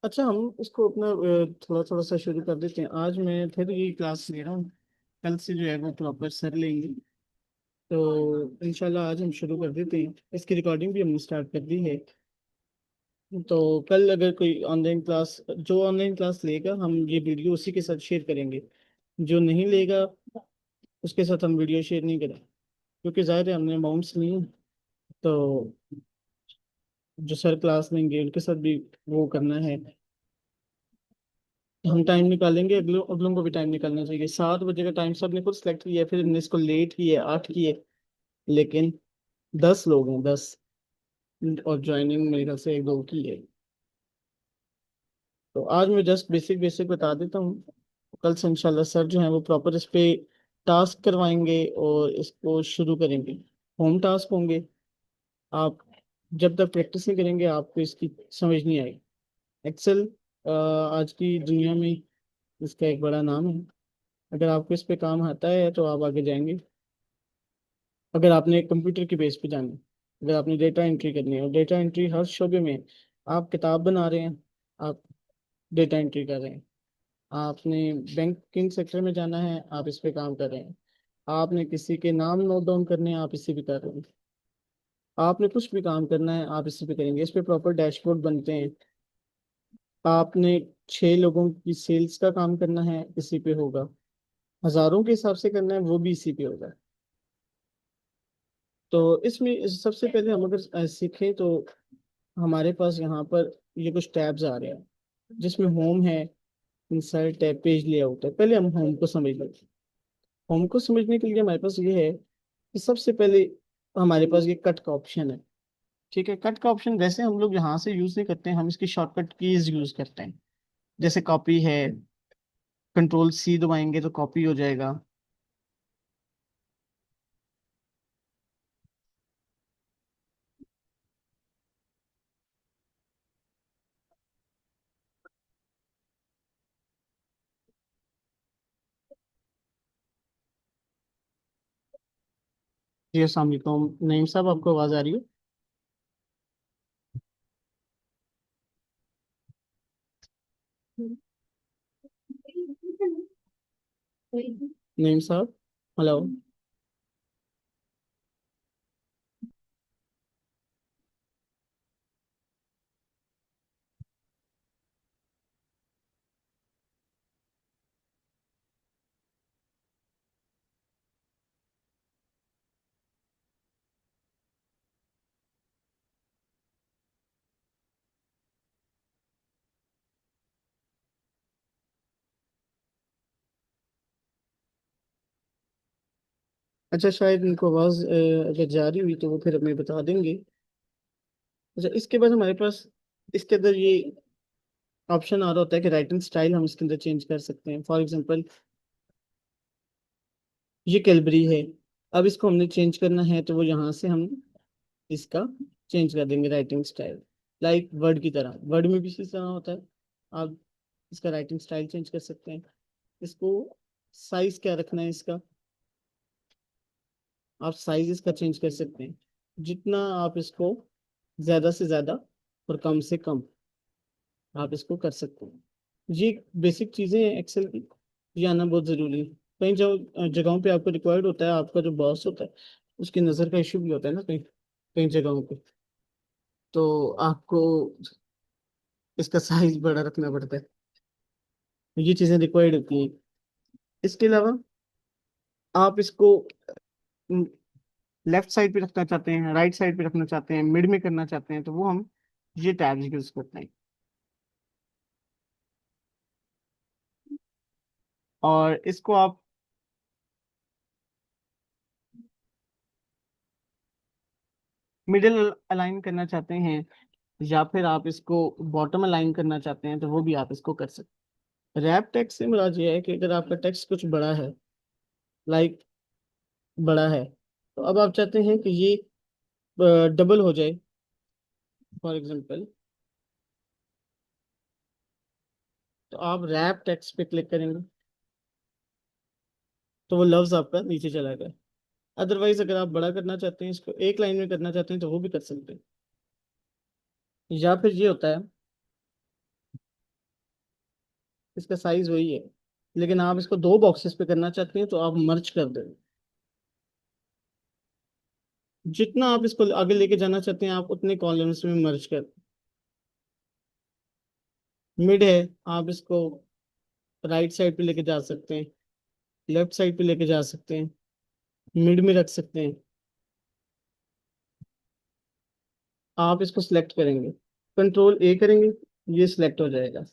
अच्छा, हम इसको अपना थोड़ा थोड़ा सा शुरू कर देते हैं। आज मैं फिर ये क्लास ले रहा हूँ। कल से जो है वो प्रॉपर सर लेंगे। तो इंशाल्लाह आज हम शुरू कर देते हैं। इसकी रिकॉर्डिंग भी हमने स्टार्ट कर दी है। तो कल अगर कोई ऑनलाइन क्लास, जो ऑनलाइन क्लास लेगा हम ये वीडियो उसी के साथ शेयर करेंगे। जो नहीं लेगा उसके साथ हम वीडियो शेयर नहीं करें, क्योंकि ज़ाहिर है हमने अमाउंट्स लिए हैं। तो जो सर क्लास लेंगे उनके साथ भी वो करना है। हम टाइम निकालेंगे, अगलों अगलों को भी टाइम निकालना चाहिए। 7 बजे का टाइम सबने खुद सेलेक्ट किया है, फिर हमने इसको लेट किया 8 किए। लेकिन 10 लोग हैं, 10। और ज्वाइनिंग मेरे ख्याल से 1 2 की है। तो आज मैं जस्ट बेसिक बेसिक बता देता हूँ। कल से इंशाल्लाह सर जो है वो प्रॉपर इस पे टास्क करवाएंगे और इसको शुरू करेंगे। होम टास्क होंगे। आप जब तक प्रैक्टिस नहीं करेंगे आपको इसकी समझ नहीं आएगी। एक्सेल आज की दुनिया में इसका एक बड़ा नाम है। अगर आपको इस पे काम आता है तो आप आगे जाएंगे। अगर आपने कंप्यूटर की बेस पे जाना है, अगर आपने डेटा एंट्री करनी है, और डेटा एंट्री हर शोबे में, आप किताब बना रहे हैं, आप डेटा एंट्री कर रहे हैं। आपने बैंकिंग सेक्टर में जाना है, आप इस पे काम कर रहे हैं। आपने किसी के नाम नोट डाउन करने हैं, आप इसी पे कर रहे हैं। आपने कुछ भी काम करना है आप इसी पे करेंगे। इस पे प्रॉपर डैशबोर्ड बनते हैं। आपने 6 लोगों की सेल्स का काम करना है, इसी पे होगा। हजारों के हिसाब से करना है, वो भी इसी पे होगा। तो इसमें सबसे पहले हम अगर सीखें तो हमारे पास यहाँ पर ये कुछ टैब्स आ रहे हैं, जिसमें होम है, इंसर्ट है, पेज लेआउट है। पहले हम होम को समझ लेते हैं। होम को समझने के लिए हमारे पास ये है कि सबसे पहले हमारे पास ये कट का ऑप्शन है। ठीक है, कट का ऑप्शन वैसे हम लोग यहाँ से यूज नहीं करते हैं, हम इसकी शॉर्टकट कीज यूज करते हैं। जैसे कॉपी है, कंट्रोल C दबाएंगे तो कॉपी हो जाएगा। जी अस्सलाम वालेकुम नईम साहब, आपको आवाज़ आ रही है? नईम साहब, हेलो। अच्छा, शायद इनको आवाज़ अगर जा रही हुई तो वो फिर हमें बता देंगे। अच्छा, इसके बाद हमारे पास इसके अंदर ये ऑप्शन आ रहा होता है कि राइटिंग स्टाइल हम इसके अंदर चेंज कर सकते हैं। फॉर एग्जांपल, ये कैलबरी है। अब इसको हमने चेंज करना है तो वो यहाँ से हम इसका चेंज कर देंगे राइटिंग स्टाइल। लाइक वर्ड की तरह, वर्ड में भी इसी तरह होता है। आप इसका राइटिंग स्टाइल चेंज कर सकते हैं। इसको साइज क्या रखना है इसका, आप साइज इसका चेंज कर सकते हैं। जितना आप इसको ज़्यादा से ज़्यादा और कम से कम आप इसको कर सकते हैं। ये बेसिक चीज़ें हैं एक्सेल की। ये आना बहुत ज़रूरी है। कई जो जगहों पे आपको रिक्वायर्ड होता है, आपका जो बॉस होता है उसकी नज़र का इशू भी होता है ना कई कई जगहों पे। तो आपको इसका साइज बड़ा रखना पड़ता है। ये चीज़ें रिक्वायर्ड होती हैं। इसके अलावा आप इसको लेफ्ट साइड पे रखना चाहते हैं, राइट साइड पे रखना चाहते हैं, मिड में करना चाहते हैं, तो वो हम ये टैब्स यूज करते हैं। और इसको आप मिडिल अलाइन करना चाहते हैं, या फिर आप इसको बॉटम अलाइन करना चाहते हैं, तो वो भी आप इसको कर सकते हैं। रैप टेक्स्ट से मुराद ये है कि अगर आपका टेक्स्ट कुछ बड़ा है, लाइक बड़ा है, तो अब आप चाहते हैं कि ये डबल हो जाए। फॉर एग्जांपल, तो आप रैप टेक्स्ट पे क्लिक करेंगे तो वो लफ्ज आपका नीचे चला गया। अदरवाइज अगर आप बड़ा करना चाहते हैं, इसको एक लाइन में करना चाहते हैं, तो वो भी कर सकते हैं। या फिर ये होता है इसका साइज वही है, लेकिन आप इसको दो बॉक्सेस पे करना चाहते हैं तो आप मर्ज कर दें। जितना आप इसको आगे लेके जाना चाहते हैं आप उतने कॉलम्स में मर्ज कर। मिड है, आप इसको राइट साइड पे लेके जा सकते हैं, लेफ्ट साइड पे लेके जा सकते हैं, मिड में रख सकते हैं। आप इसको सिलेक्ट करेंगे, कंट्रोल ए करेंगे, ये सिलेक्ट हो जाएगा।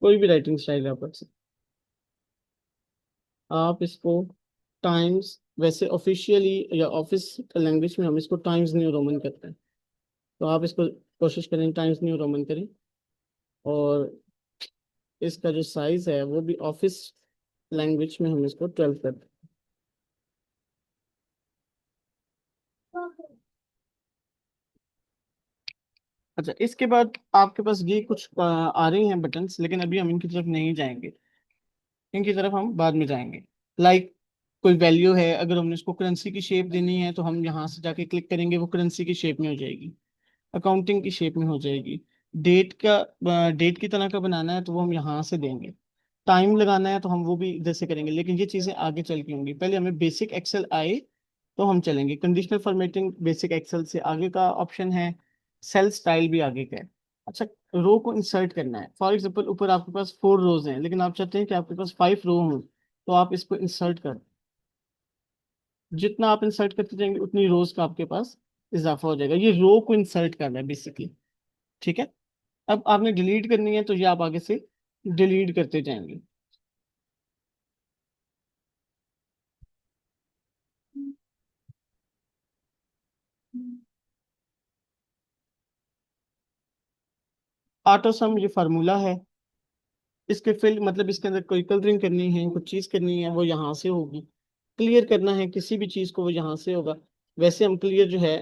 कोई भी राइटिंग स्टाइल आप रख सकते हैं। आप इसको टाइम्स, वैसे ऑफिशियली या ऑफिस लैंग्वेज में हम इसको टाइम्स न्यू रोमन करते हैं, तो आप इसको कोशिश करें टाइम्स न्यू रोमन करें। और इसका जो साइज है वो भी ऑफिस लैंग्वेज में हम इसको 12 करते हैं। अच्छा, इसके बाद आपके पास ये कुछ आ रही हैं बटन्स, लेकिन अभी हम इनकी तरफ नहीं जाएंगे, इनकी तरफ हम बाद में जाएंगे। लाइक कोई वैल्यू है, अगर हमने उसको करेंसी की शेप देनी है तो हम यहाँ से जाके क्लिक करेंगे, वो करेंसी की शेप में हो जाएगी, अकाउंटिंग की शेप में हो जाएगी। डेट की तरह का बनाना है तो वो हम यहाँ से देंगे। टाइम लगाना है तो हम वो भी इधर से करेंगे, लेकिन ये चीज़ें आगे चल के होंगी। पहले हमें बेसिक एक्सेल आए तो हम चलेंगे। कंडीशनल फॉर्मेटिंग बेसिक एक्सेल से आगे का ऑप्शन है, सेल स्टाइल भी आगे का है। अच्छा, रो को इंसर्ट करना है। फॉर एग्जाम्पल ऊपर आपके पास 4 रोज हैं, लेकिन आप चाहते हैं कि आपके पास 5 रो हों, तो आप इसको इंसर्ट कर, जितना आप इंसर्ट करते जाएंगे उतनी रोज का आपके पास इजाफा हो जाएगा। ये रो को इंसर्ट करना है बेसिकली। ठीक है, अब आपने डिलीट करनी है तो ये आप आगे से डिलीट करते जाएंगे। ऑटो सम ये फार्मूला है, इसके फिल मतलब इसके अंदर कोई कलरिंग करनी है, कुछ चीज करनी है, वो यहाँ से होगी। क्लियर करना है किसी भी चीज को, वो यहाँ से होगा। वैसे हम क्लियर जो है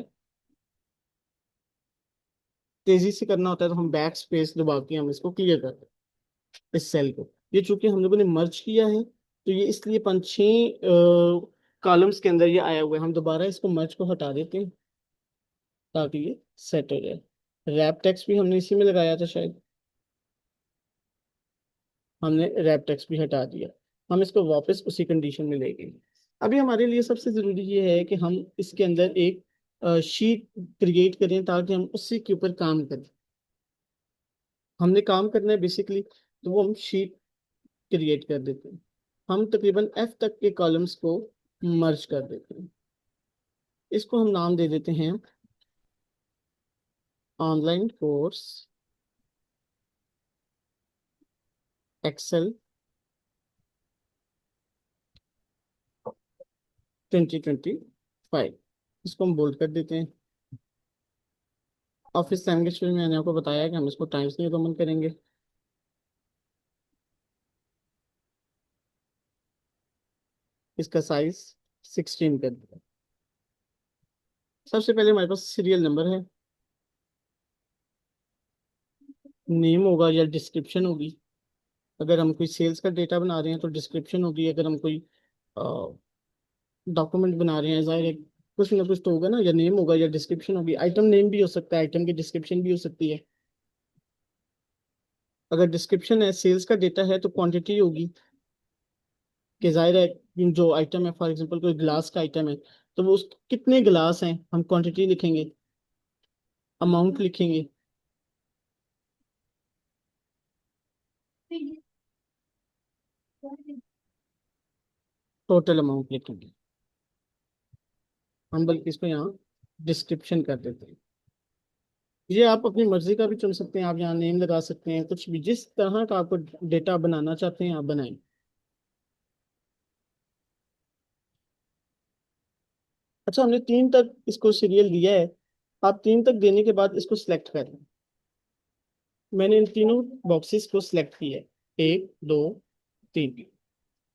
तेजी से करना होता है तो हम बैक स्पेस दबा के हम इसको क्लियर करते हैं, इस सेल को। ये चूंकि हम लोगों ने मर्ज किया है तो ये इसलिए 5-6 कॉलम्स के अंदर ये आया हुआ है। हम दोबारा इसको मर्ज को हटा देते हैं ताकि ये सेट हो जाए। रैप टेक्स्ट भी हमने इसी में लगाया था शायद, हमने रैप टेक्स्ट भी हटा दिया। हम इसको वापस उसी कंडीशन में ले गए। अभी हमारे लिए सबसे ज़रूरी ये है कि हम इसके अंदर एक शीट क्रिएट करें ताकि हम उसी के ऊपर काम करें। हमने काम करना है बेसिकली, तो वो हम शीट क्रिएट कर देते हैं। हम तकरीबन एफ तक के कॉलम्स को मर्ज कर देते हैं। इसको हम नाम दे देते हैं ऑनलाइन कोर्स एक्सेल 2025। इसको हम बोल्ड कर देते हैं। ऑफिस लैंग्वेज में मैंने आपको बताया कि हम इसको टाइम्स न्यू रोमन करेंगे। इसका साइज 16 कर दिया। सबसे पहले हमारे पास सीरियल नंबर है, नेम होगा या डिस्क्रिप्शन होगी। अगर हम कोई सेल्स का डेटा बना रहे हैं तो डिस्क्रिप्शन होगी। अगर हम कोई डॉक्यूमेंट बना रहे हैं, जाहिर है कुछ ना कुछ तो होगा ना, या नेम होगा या डिस्क्रिप्शन होगी। आइटम नेम भी हो सकता है, आइटम की डिस्क्रिप्शन भी हो सकती है। अगर डिस्क्रिप्शन है, सेल्स का डेटा है, तो क्वांटिटी होगी कि जाहिर है कि जो आइटम है, फॉर एग्जांपल कोई ग्लास का आइटम है तो वो उस कितने ग्लास हैं हम क्वांटिटी लिखेंगे, अमाउंट लिखेंगे, टोटल अमाउंट लिखेंगे। हम बल्कि इसको यहाँ डिस्क्रिप्शन कर देते हैं। ये आप अपनी मर्जी का भी चुन सकते हैं, आप यहाँ नेम लगा सकते हैं, कुछ भी जिस तरह का आपको डेटा बनाना चाहते हैं आप बनाएं। अच्छा, हमने 3 तक इसको सीरियल दिया है। आप 3 तक देने के बाद इसको सिलेक्ट करें। मैंने इन तीनों बॉक्सेस को सिलेक्ट किया है, 1, 2, 3।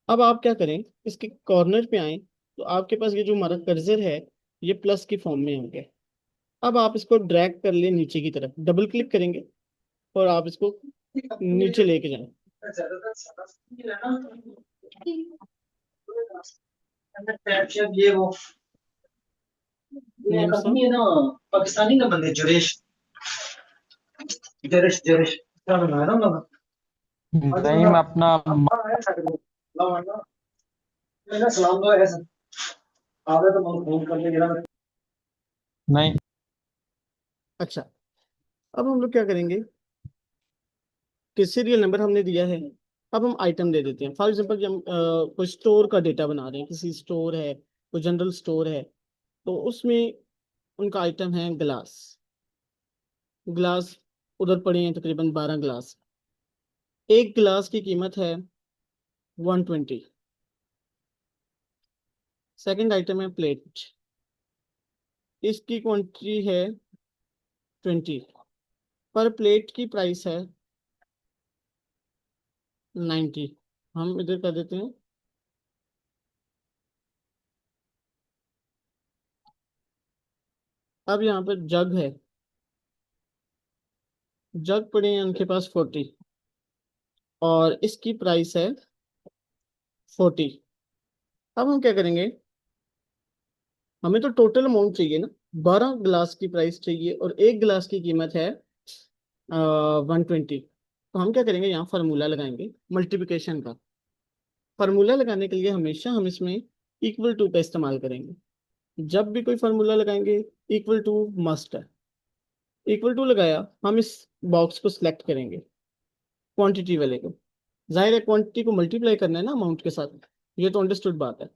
अब आप क्या करें, इसके कॉर्नर पे आए तो आपके पास ये जो हमारा कर्सर है ये प्लस की फॉर्म में हो गया। अब आप इसको ड्रैग कर ले नीचे की तरफ, डबल क्लिक करेंगे और आप इसको नीचे लेके जाएं। ये वो ये कंपनी है ना, पाकिस्तानी का बंदे जुरेश। जरिश जरिश क्या बनाया ना उन्होंने? नहीं, मैं अपना मैंने सलाम दो ऐसे आवे तो बहुत फोन करके गिरा। नहीं। अच्छा, अब हम लोग क्या करेंगे कि सीरियल नंबर हमने दिया है। अब हम आइटम दे देते हैं। फॉर एग्जांपल कि हम कोई स्टोर का डेटा बना रहे हैं, किसी स्टोर है, कोई जनरल स्टोर है, तो उसमें उनका आइटम है ग्लास। ग्लास उधर पड़े हैं तकरीबन 12 ग्लास। एक गिलास की कीमत है 120। सेकंड आइटम है प्लेट। इसकी क्वांटिटी है 20। पर प्लेट की प्राइस है 90। हम इधर कर देते हैं। अब यहाँ पर जग है। जग पड़े हैं उनके पास 40, और इसकी प्राइस है 40। अब हम क्या करेंगे, हमें तो टोटल अमाउंट चाहिए ना। 12 गिलास की प्राइस चाहिए और एक गिलास की कीमत है 120। तो हम क्या करेंगे, यहाँ फार्मूला लगाएंगे मल्टीप्लिकेशन का। फार्मूला लगाने के लिए हमेशा हम इसमें इक्वल टू का इस्तेमाल करेंगे। जब भी कोई फार्मूला लगाएंगे, इक्वल टू मस्ट है। इक्वल टू लगाया, हम इस बॉक्स को सिलेक्ट करेंगे, क्वांटिटी वाले को। जाहिर है क्वांटिटी को मल्टीप्लाई करना है ना अमाउंट के साथ, ये तो अंडरस्टूड बात है।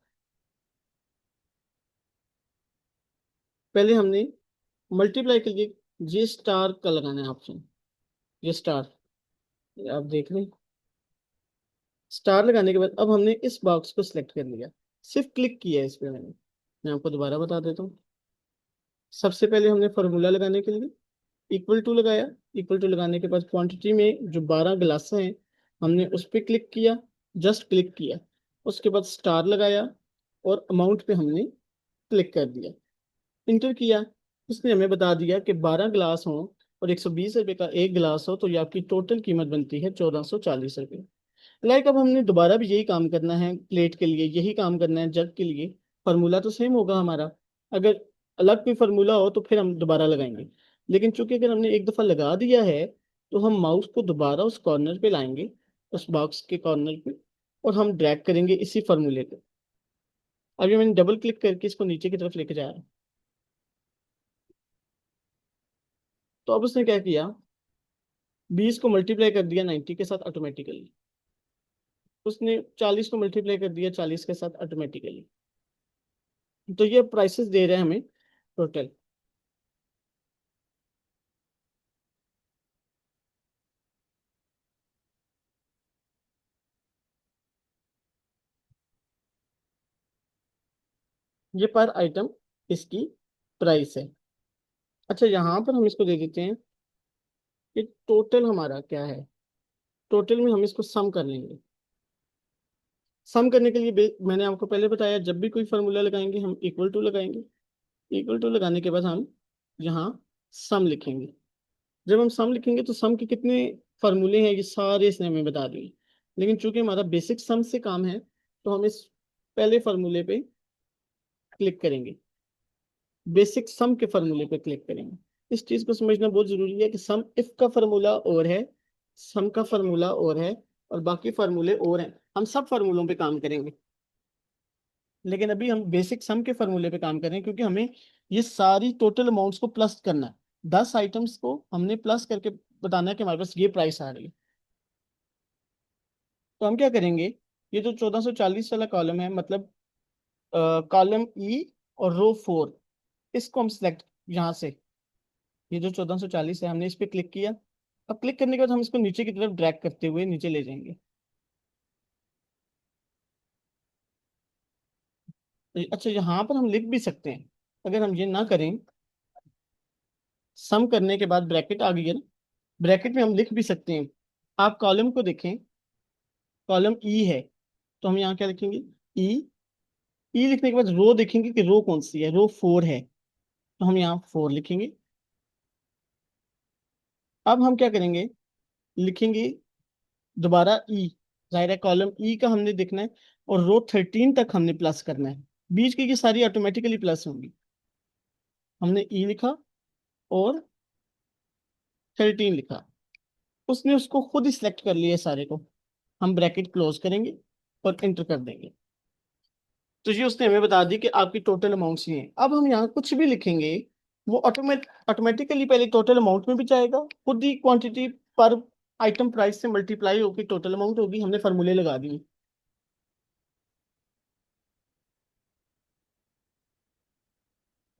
पहले हमने मल्टीप्लाई के लिए जी स्टार का लगाना है ऑप्शन। ये स्टार, आप देख लें। स्टार लगाने के बाद अब हमने इस बॉक्स को सिलेक्ट कर लिया, सिर्फ क्लिक किया है इस पे मैंने। मैं आपको दोबारा बता देता हूँ। सबसे पहले हमने फार्मूला लगाने के लिए इक्वल टू लगाया। इक्वल टू लगाने के बाद क्वांटिटी में जो 12 गिलास हैं, हमने उस पर क्लिक किया, जस्ट क्लिक किया। उसके बाद स्टार लगाया और अमाउंट पे हमने क्लिक कर दिया, इंटर किया। उसने हमें बता दिया कि 12 गिलास हों और 120 रुपये का एक गिलास हो, तो ये आपकी टोटल कीमत बनती है 1440 रुपये। लाइक अब हमने दोबारा भी यही काम करना है, प्लेट के लिए यही काम करना है, जग के लिए फार्मूला तो सेम होगा हमारा। अगर अलग कोई फार्मूला हो तो फिर हम दोबारा लगाएंगे। लेकिन चूंकि अगर हमने एक दफा लगा दिया है, तो हम माउस को दोबारा उस कॉर्नर पे लाएंगे, उस बॉक्स के कॉर्नर पे, और हम ड्रैग करेंगे इसी फार्मूले को। अभी मैंने डबल क्लिक करके इसको नीचे की तरफ लेके जाया, तो अब उसने क्या किया, 20 को मल्टीप्लाई कर दिया 90 के साथ ऑटोमेटिकली। उसने 40 को मल्टीप्लाई कर दिया 40 के साथ ऑटोमेटिकली। तो ये प्राइसेस दे रहे हैं हमें टोटल। ये पर आइटम इसकी प्राइस है। अच्छा, यहाँ पर हम इसको दे देते हैं कि टोटल हमारा क्या है। टोटल में हम इसको सम कर लेंगे। सम करने के लिए मैंने आपको पहले बताया, जब भी कोई फार्मूला लगाएंगे हम इक्वल टू लगाएंगे। इक्वल टू लगाने के बाद हम यहाँ सम लिखेंगे। जब हम सम लिखेंगे तो सम के कितने फार्मूले हैं ये सारे इसने हमें बता दिए। लेकिन चूंकि हमारा बेसिक सम से काम है, तो हम इस पहले फार्मूले पे क्लिक करेंगे, बेसिक सम के फार्मूले पे क्लिक करेंगे। इस चीज को समझना बहुत जरूरी है कि सम इफ का फार्मूला और है, सम का फार्मूला और है, और बाकी फार्मूले और हैं। हम सब फार्मूलों पे काम करेंगे, लेकिन अभी हम बेसिक सम के फार्मूले पे काम कर रहे हैं, क्योंकि हमें ये सारी टोटल अमाउंट्स को प्लस करना है। 10 आइटम्स को हमने प्लस करके बताना है कि हमारे पास ये प्राइस आ रही है। तो हम क्या करेंगे, ये जो 1440 वाला कॉलम है, मतलब कॉलम ई और रो 4, इसको हम सिलेक्ट यहाँ से, ये जो 1440 है हमने इस पे क्लिक किया। अब क्लिक करने के बाद हम इसको नीचे की तरफ ड्रैग करते हुए नीचे ले जाएंगे। अच्छा, यहाँ पर हम लिख भी सकते हैं। अगर हम ये ना करें, सम करने के बाद ब्रैकेट आ गई है ना, ब्रैकेट में हम लिख भी सकते हैं। आप कॉलम को देखें, कॉलम ई है, तो हम यहाँ क्या लिखेंगे, ई। ई लिखने के बाद रो देखेंगे कि रो कौन सी है, रो 4 है, तो हम यहाँ 4 लिखेंगे। अब हम क्या करेंगे, लिखेंगे दोबारा ई। जाहिर है कॉलम ई का हमने देखना है, और रो 13 तक हमने प्लस करना है। बीच की सारी ऑटोमेटिकली प्लस होंगी। हमने ई लिखा और 13 लिखा। उसने उसको खुद ही सिलेक्ट कर लिया है सारे को। हम ब्रैकेट क्लोज करेंगे और एंटर कर देंगे। तो ये उसने हमें बता दी कि आपकी टोटल अमाउंट्स ये हैं। अब हम यहाँ कुछ भी लिखेंगे वो ऑटोमेटिकली पहले टोटल अमाउंट में भी जाएगा, खुद ही क्वांटिटी पर आइटम प्राइस से मल्टीप्लाई होकर टोटल अमाउंट होगी। हमने फार्मूले लगा दिए।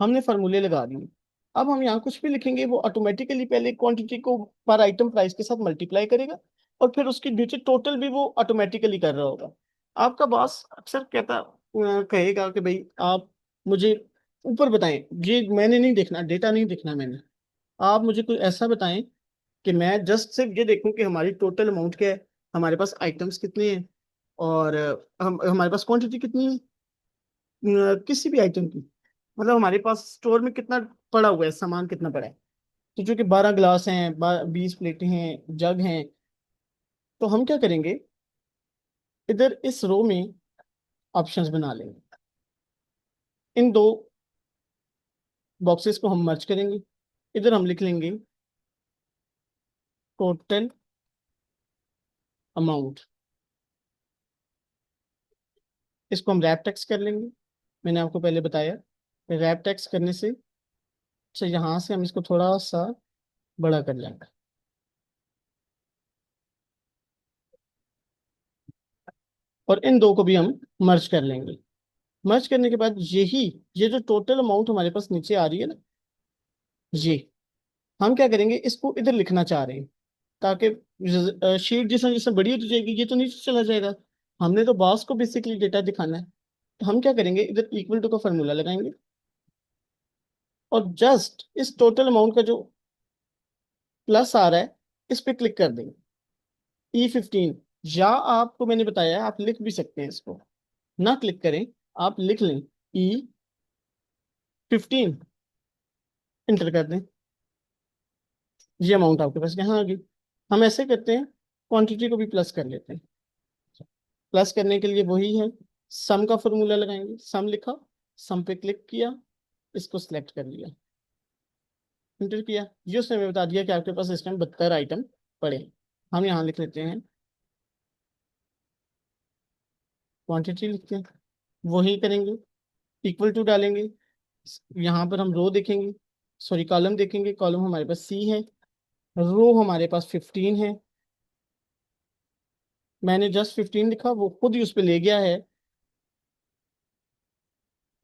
हमने फार्मूले लगा दिए। अब हम यहाँ कुछ भी लिखेंगे वो ऑटोमेटिकली पहले क्वांटिटी को पर आइटम प्राइस के साथ मल्टीप्लाई करेगा और फिर उसके नीचे टोटल भी वो ऑटोमेटिकली कर रहा होगा। आपका बॉस अक्सर कहेगा कि भाई आप मुझे ऊपर बताएं, ये मैंने नहीं देखना, डेटा नहीं देखना मैंने। आप मुझे कोई ऐसा बताएं कि मैं जस्ट सिर्फ ये देखूं कि हमारी टोटल अमाउंट क्या है, हमारे पास आइटम्स कितने हैं, और हम हमारे पास क्वांटिटी कितनी है किसी भी आइटम की। मतलब हमारे पास स्टोर में कितना पड़ा हुआ है, सामान कितना पड़ा है। तो चूंकि 12 ग्लास हैं, 20 प्लेटें हैं, जग हैं, तो हम क्या करेंगे, इधर इस रो में ऑप्शंस बना लेंगे। इन दो बॉक्सेस को हम मर्ज करेंगे। इधर हम लिख लेंगे टोटल अमाउंट। इसको हम रैप टेक्स्ट कर लेंगे। मैंने आपको पहले बताया रैप टेक्स्ट करने से अच्छा यहाँ से हम इसको थोड़ा सा बड़ा कर लेंगे। और इन दो को भी हम मर्ज कर लेंगे। मर्ज करने के बाद ये जो टोटल अमाउंट हमारे पास नीचे आ रही है ना, ये हम क्या करेंगे, इसको इधर लिखना चाह रहे हैं ताकि शीट जिस जैसे बड़ी होती जाएगी ये तो नीचे चला जाएगा। हमने तो बॉस को बेसिकली डेटा दिखाना है। तो हम क्या करेंगे, इधर इक्वल टू का फॉर्मूला लगाएंगे और जस्ट इस टोटल अमाउंट का जो प्लस आ रहा है इस पे क्लिक कर देंगे, E15। या आपको मैंने बताया आप लिख भी सकते हैं, इसको ना क्लिक करें, आप लिख लें E15, इंटर कर दें। ये अमाउंट आपके पास यहाँ आ गई। हम ऐसे करते हैं, क्वांटिटी को भी प्लस कर लेते हैं। प्लस करने के लिए वही है, सम का फॉर्मूला लगाएंगे। सम लिखा, सम पे क्लिक किया, इसको सिलेक्ट कर लिया, इंटर किया। ये उसने हमें बता दिया कि आपके पास इस टाइम 72 आइटम पड़े हैं। हम यहाँ लिख लेते हैं क्वांटिटी, लिखते हैं वही करेंगे, इक्वल टू डालेंगे। यहाँ पर हम रो देखेंगे, सॉरी कॉलम देखेंगे। कॉलम हमारे पास C है, रो हमारे पास 15 है। मैंने जस्ट 15 लिखा, वो खुद ही उस पर ले गया है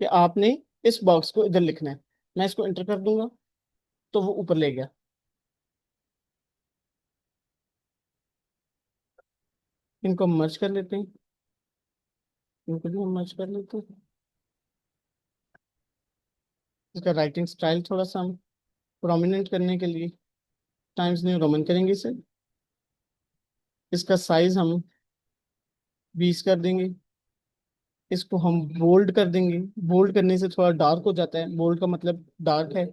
कि आपने इस बॉक्स को इधर लिखना है। मैं इसको इंटर कर दूंगा तो वो ऊपर ले गया। इनको हम मर्ज कर लेते हैं, इनको भी हम मर्ज कर लेते हैं। इसका राइटिंग स्टाइल थोड़ा सा हम प्रोमिनेंट करने के लिए टाइम्स न्यू रोमन करेंगे इसे। इसका साइज हम 20 कर देंगे। इसको हम बोल्ड कर देंगे। बोल्ड करने से थोड़ा डार्क हो जाता है, बोल्ड का मतलब डार्क है।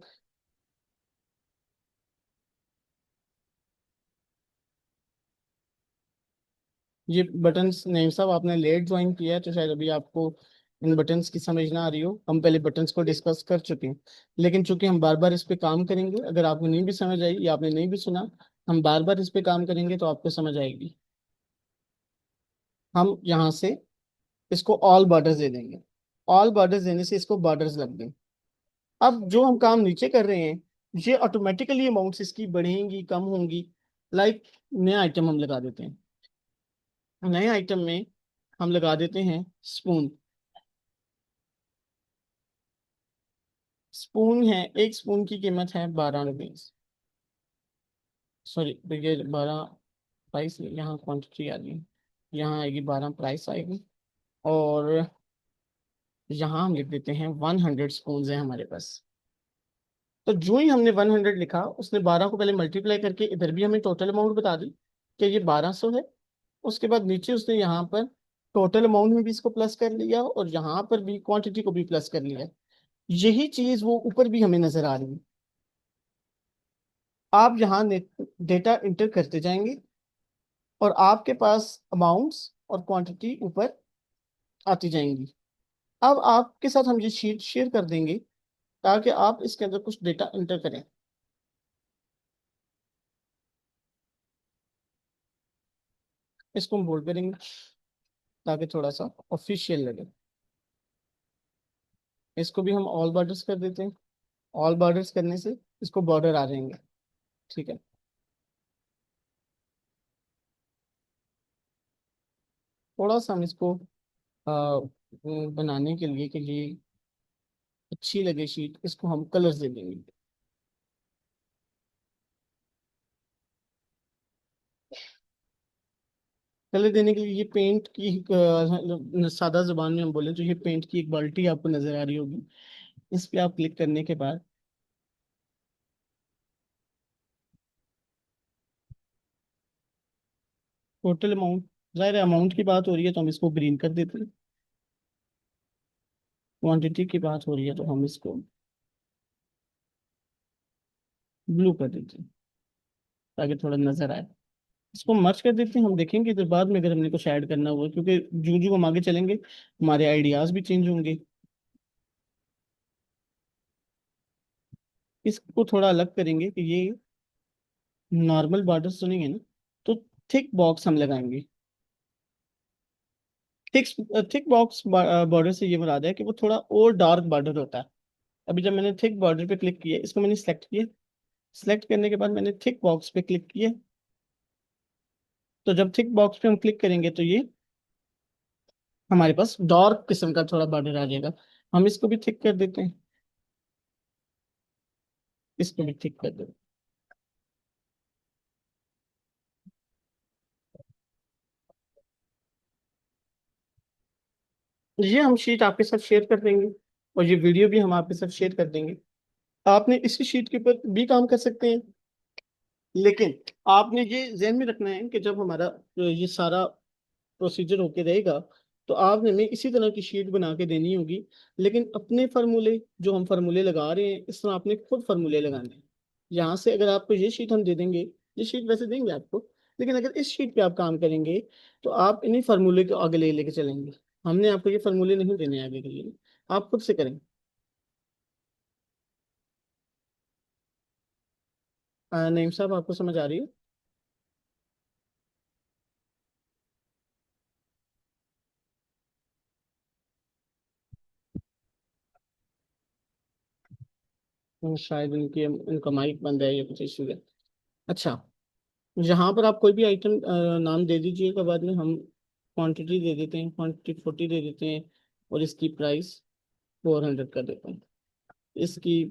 ये बटन्स नहीं साहब, आपने लेट ज्वाइन किया है तो शायद अभी आपको इन बटन्स की समझ ना आ रही हो। हम पहले बटन्स को डिस्कस कर चुके हैं, लेकिन चूंकि हम बार बार इस पे काम करेंगे, अगर आपको नहीं भी समझ आई या आपने नहीं भी सुना, हम बार बार इस पे काम करेंगे तो आपको समझ आएगी। हम यहाँ से इसको ऑल बॉर्डर्स दे देंगे। ऑल बॉर्डर्स देने से इसको बॉर्डर्स लग गए। अब जो हम काम नीचे कर रहे हैं, ये ऑटोमेटिकली अमाउंट्स इसकी बढ़ेंगी कम होंगी। लाइक नया आइटम हम लगा देते हैं। नए आइटम में हम लगा देते हैं स्पून। स्पून है, एक स्पून की कीमत है 12 रुपीज। सॉरी देखिए 12 प्राइस, यहाँ क्वांटिटी आ रही है, यहाँ आएगी 12 प्राइस आएगी। और यहाँ हम लिख देते हैं 100 स्पून है हमारे पास। तो जो ही हमने 100 लिखा, उसने 12 को पहले मल्टीप्लाई करके इधर भी हमें टोटल अमाउंट बता दी कि ये 1200 है। उसके बाद नीचे उसने यहाँ पर टोटल अमाउंट में भी इसको प्लस कर लिया और यहाँ पर भी क्वांटिटी को भी प्लस कर लिया। यही चीज वो ऊपर भी हमें नजर आ रही है। आप यहाँ डेटा इंटर करते जाएंगे और आपके पास अमाउंट्स और क्वांटिटी ऊपर आती जाएंगी। अब आपके साथ हम ये शीट शेयर कर देंगे ताकि आप इसके अंदर कुछ डेटा इंटर करें। इसको हम बोल्ड करेंगे ताकि थोड़ा सा ऑफिशियल लगे। इसको भी हम ऑल बॉर्डर्स कर देते हैं। ऑल बॉर्डर्स करने से इसको बॉर्डर आ जाएंगे। ठीक है। थोड़ा सा हम इसको बनाने के लिए कि ये अच्छी लगे शीट, इसको हम कलर्स दे देंगे। कलर देने के लिए ये पेंट की सादा जुबान में हम बोले तो ये पेंट की एक बाल्टी आपको नजर आ रही होगी। इस पे आप क्लिक करने के बाद टोटल अमाउंट, जाहिर अमाउंट की बात हो रही है तो हम इसको ग्रीन कर देते हैं। क्वांटिटी की बात हो रही है तो हम इसको ब्लू कर देते हैं ताकि थोड़ा नजर आए। इसको मर्ज कर देते हैं। हम देखेंगे तो बाद में अगर हमने कुछ ऐड करना हुआ, क्योंकि जो जो हम आगे चलेंगे हमारे आइडियाज भी चेंज होंगे। इसको थोड़ा अलग करेंगे कि ये नॉर्मल बॉर्डर सुनेंगे ना, तो थिक बॉक्स हम लगाएंगे। थिक थिक बॉक्स बॉर्डर से ये मुराद है कि वो थोड़ा और डार्क बॉर्डर होता है। अभी जब मैंने थिक बॉर्डर पे क्लिक किया, इसको मैंने सेलेक्ट किया। सेलेक्ट करने के बाद मैंने थिक बॉक्स पे क्लिक किया। तो जब थिक बॉक्स पे हम क्लिक करेंगे तो ये हमारे पास डार्क किस्म का थोड़ा बॉर्डर आ जाएगा। हम इसको भी थिक कर देते हैं। इसको भी थिक कर देते हैं। ये हम शीट आपके साथ शेयर कर देंगे और ये वीडियो भी हम आपके साथ शेयर कर देंगे। आपने इसी शीट के ऊपर भी काम कर सकते हैं, लेकिन आपने ये ध्यान में रखना है कि जब हमारा ये सारा प्रोसीजर होके रहेगा तो आपने हमें इसी तरह की शीट बना के देनी होगी। लेकिन अपने फार्मूले, जो हम फार्मूले लगा रहे हैं, इस तरह आपने खुद फार्मूले लगाने हैं। यहाँ से अगर आपको ये शीट हम दे देंगे, ये शीट वैसे देंगे आपको, लेकिन अगर इस शीट पे आप काम करेंगे तो आप इन्हीं फार्मूले को आगे ले लेके चलेंगे। हमने आपको ये फार्मूले नहीं देने आगे के लिए, आप खुद से करें। नईम साहब, आपको समझ आ रही है? शायद इनका माइक बंद है या कुछ इशू है। अच्छा, यहाँ पर आप कोई भी आइटम नाम दे दीजिएगा, बाद में हम क्वांटिटी दे देते हैं, क्वांटिटी 40 दे देते हैं और इसकी प्राइस 400 कर देते हैं। इसकी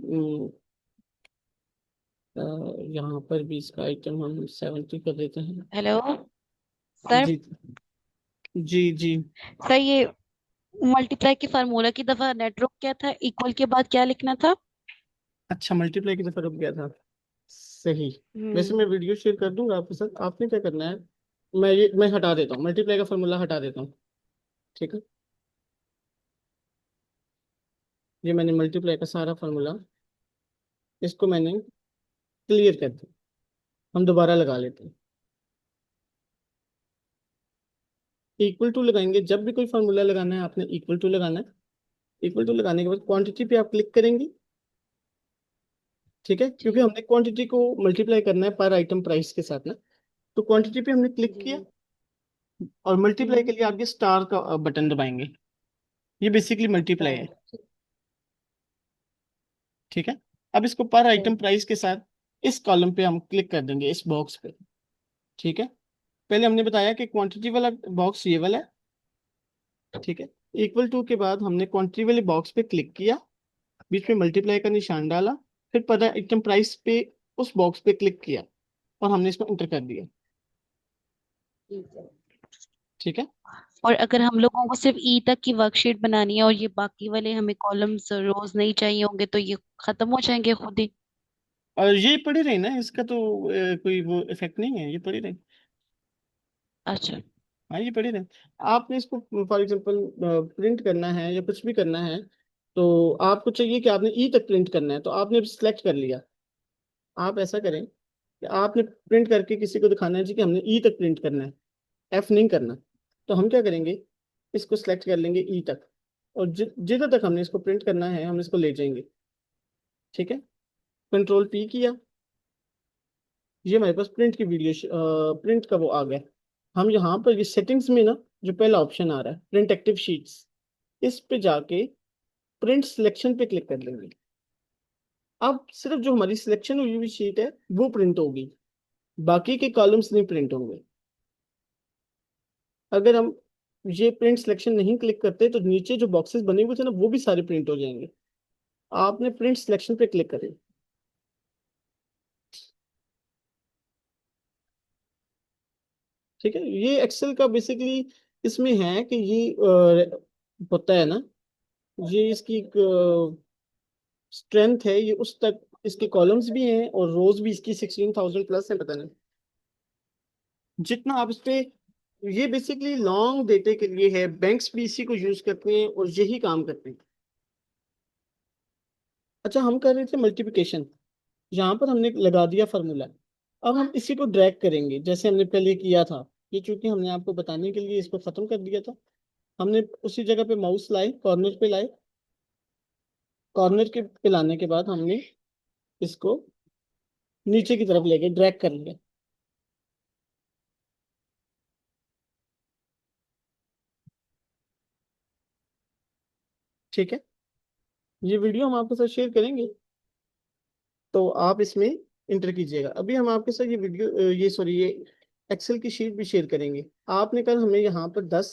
यहाँ पर भी इसका आइटम हम 70 कर देते हैं। Hello sir. जी जी जी। सर ये मल्टीप्लाई के फार्मूला की दफा नेटवर्क क्या था, इक्वल के बाद क्या लिखना था? अच्छा, मल्टीप्लाई की तरफ रुक गया था। सही। वैसे हम्म। मैं वीडियो शेयर कर दूंगा आपके साथ, आपने क्या करना है, मैं हटा देता हूँ, मल्टीप्लाई का फार्मूला हटा देता हूँ। ठीक है। ये मैंने मल्टीप्लाई का सारा फार्मूला, इसको मैंने क्लियर कर दिया। हम दोबारा लगा लेते हैं। इक्वल टू लगाएंगे, जब भी कोई फार्मूला लगाना है आपने इक्वल टू लगाना है। इक्वल टू लगाने के बाद क्वांटिटी पे आप क्लिक करेंगे। ठीक है, क्योंकि जी हमने क्वांटिटी को मल्टीप्लाई करना है पर आइटम प्राइस के साथ ना। तो क्वांटिटी पे हमने क्लिक जी किया जी। और मल्टीप्लाई हम्म। के लिए आगे स्टार का बटन दबाएंगे। ये बेसिकली मल्टीप्लाई है। स्टार। ठीक है। अब इसको पर आइटम सही। प्राइस के साथ इस कॉलम पे हम क्लिक कर देंगे, इस बॉक्स पे। ठीक है। पहले हमने बताया कि क्वांटिटी वाला बॉक्स ये वाला है। ठीक है। इक्वल टू के बाद हमने क्वांटिटी वाले बॉक्स पे क्लिक किया, बीच में मल्टीप्लाई का निशान डाला, फिर पर आइटम प्राइस पे उस बॉक्स पे क्लिक किया और हमने इसको इंटर कर दिया। ठीक है। ठीक है। और अगर हम लोगों को सिर्फ ई तक की वर्कशीट बनानी है और ये बाकी वाले हमें कॉलम्स रोज नहीं चाहिए होंगे तो ये खत्म हो जाएंगे खुद ही? और ये पड़े रहे ना, इसका तो कोई वो इफेक्ट नहीं है, ये पड़े रहे। अच्छा। हाँ, ये पड़े रहे। आपने इसको फॉर एग्जांपल प्रिंट करना है या कुछ भी करना है, तो आपको चाहिए कि आपने ई तक प्रिंट करना है, तो आपने सिलेक्ट कर लिया। आप ऐसा करें कि आपने प्रिंट करके किसी को दिखाना है जी कि हमने ई तक प्रिंट करना है, एफ नहीं करना। तो हम क्या करेंगे, इसको सिलेक्ट कर लेंगे ई तक, और जिधर तक हमने इसको प्रिंट करना है हम इसको ले जाएंगे। ठीक है। कंट्रोल पी किया, ये हमारे पास प्रिंट की वीडियो, प्रिंट का वो आ गया। हम यहाँ पर ये सेटिंग्स में ना, जो पहला ऑप्शन आ रहा है प्रिंट एक्टिव शीट्स, इस पे जाके प्रिंट सिलेक्शन पे क्लिक कर लेंगे। अब सिर्फ जो हमारी सिलेक्शन हुई हुई शीट है वो प्रिंट होगी, बाकी के कॉलम्स नहीं प्रिंट होंगे। अगर हम ये प्रिंट सिलेक्शन नहीं क्लिक करते तो नीचे जो बॉक्सेस बने हुए थे ना वो भी सारे प्रिंट हो जाएंगे। आपने प्रिंट सिलेक्शन पे क्लिक करें। ठीक है, ये एक्सेल का बेसिकली इसमें है कि ये होता है ना, ये इसकी स्ट्रेंथ है, ये उस तक इसके कॉलम्स भी हैं और रोज भी इसकी 16,000 प्लस है, पता नहीं जितना आप इस पे। ये बेसिकली लॉन्ग डेटे के लिए है, बैंक्स भी इसी को यूज करते हैं और यही काम करते हैं। अच्छा, हम कर रहे थे मल्टीप्लिकेशन, यहाँ पर हमने लगा दिया फार्मूला। अब हम इसी को ड्रैग करेंगे जैसे हमने पहले किया था। ये चूंकि हमने आपको बताने के लिए इसको खत्म कर दिया था, हमने उसी जगह पे माउस लाए, कॉर्नर पे लाए, कॉर्नर के पे लाने के बाद हमने इसको नीचे की तरफ लेके ड्रैग कर लिया। ठीक है, ये वीडियो हम आपके साथ शेयर करेंगे, तो आप इसमें इंटर कीजिएगा। अभी हम आपके साथ ये वीडियो ये सॉरी ये एक्सेल की शीट भी शेयर करेंगे। आपने कल हमें यहाँ पर 10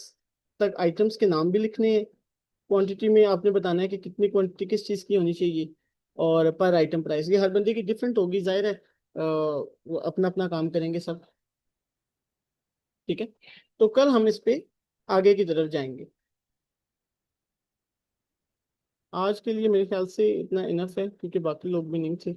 तक आइटम्स के नाम भी लिखने हैं, क्वांटिटी में आपने बताना है कि कितनी क्वांटिटी किस चीज़ की होनी चाहिए, और पर आइटम प्राइस ये हर बंदे की डिफरेंट होगी, जाहिर है वो अपना अपना काम करेंगे सब। ठीक है, तो कल हम इस पे आगे की तरफ जाएंगे। आज के लिए मेरे ख्याल से इतना इनफ है क्योंकि बाकी लोग भी नहीं थे।